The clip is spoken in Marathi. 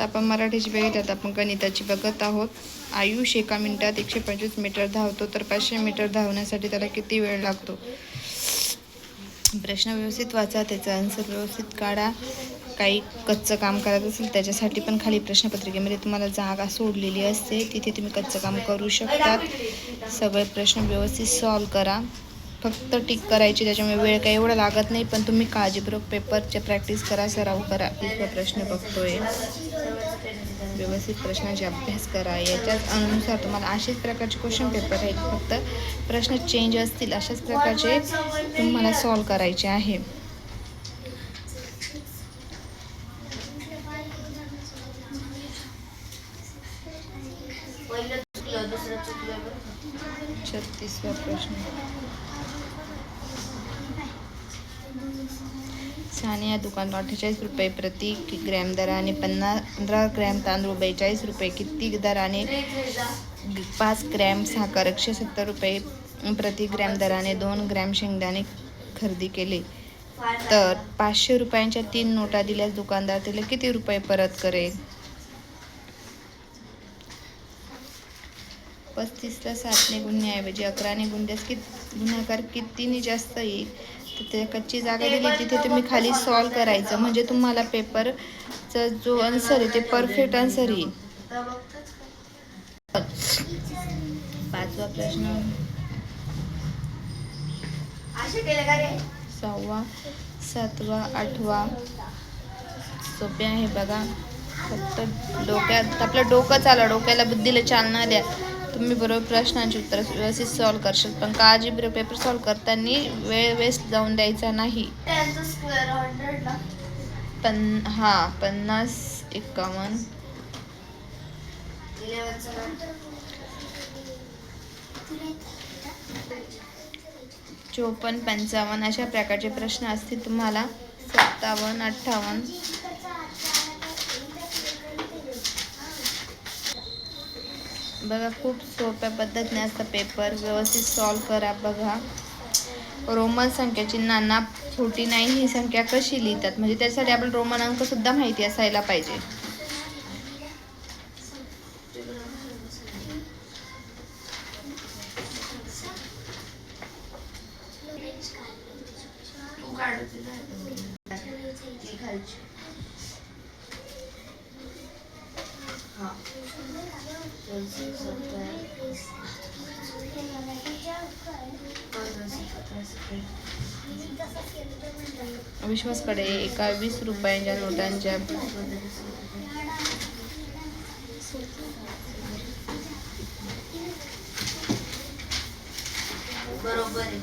तर आपण मराठीची बघितल्यात, आपण गणिताची बघत आहोत. आयुष 1 मिनिटात 125 मीटर धावतो, तर 500 मीटर धावण्यासाठी त्याला किती वेळ लागतो? प्रश्न व्यवस्थित वाचा, त्याचा आन्सर व्यवस्थित काढा. काही कच्चं काम करायचं असेल त्याच्यासाठी पण खाली प्रश्नपत्रिकेमध्ये तुम्हाला जागा सोडलेली असते, तिथे तुम्ही कच्चं काम करू शकतात. सगळे प्रश्न व्यवस्थित सॉल्व करा, फक्त टिक करायची, त्याच्यामुळे वेळ काही एवढा लागत नाही. पण तुम्ही काळजीपूर्वक पेपरचे प्रॅक्टिस करा, सराव करा. इथं प्रश्न बघतोय, व्यवस्थित प्रश्नांचे अभ्यास करा. याच्याच अनुसार तुम्हाला अशाच प्रकारचे क्वेश्चन पेपर आहेत, फक्त प्रश्न चेंज असतील अशाच प्रकारचे तुम्हाला सॉल्व करायचे आहे. छत्तीसवा प्रश्न. सानिया दुकान 48 रुपये प्रति ग्रॅम दराने 15 ग्रॅम तांदूळ 42 रुपये किती दराने 5 ग्रॅम साखर 170 रुपये प्रति ग्रॅम दराने 2 ग्रॅम शेंगदाणे खरेदी केले, तर 500 रुपयांच्या 3 नोटा दिल्यास दुकानदार तिला किती रुपये परत करेल? 35ला 7ने गुणण्याऐवजी 11ने गुणल्यास गुणाकार कितीने जास्त येईल? तर ते कच्ची जागा दिली तिथे तुम्ही खाली सॉल्व करायचं, म्हणजे तुम्हाला पेपरचा जो आन्सर आहे ते परफेक्ट आन्सर येईल. 5वा प्रश्न. 6वा 7वा 8वा सोपे आहे बघा. फक्त डोक्यात आपलं डोकं चालवा, डोक्याला बुद्धीला चालना द्या. तुम्ही बरोबर प्रश्नांची उत्तर व्यवस्थित सॉल्व करशाल, पण काळजीपूर्वक पेपर सॉल्व करताना वेळ वेस्ट जाऊन द्यायचा नाही. 50 51 54 55 अशा प्रकारचे प्रश्न असतील तुम्हाला. 57 58 बघा, खूप सोप्या पद्धतीने असतं पेपर, व्यवस्थित सॉल्व करा. बघा, रोमन संख्या चिन्हांना 49 ही संख्या कशी लिहितात, म्हणजे त्यासाठी आपल्याला रोमन अंक सुद्धा माहिती असायला पाहिजे. विश्वासकडे एका 20 रुपयांच्या नोटांच्या बरोबर आहे.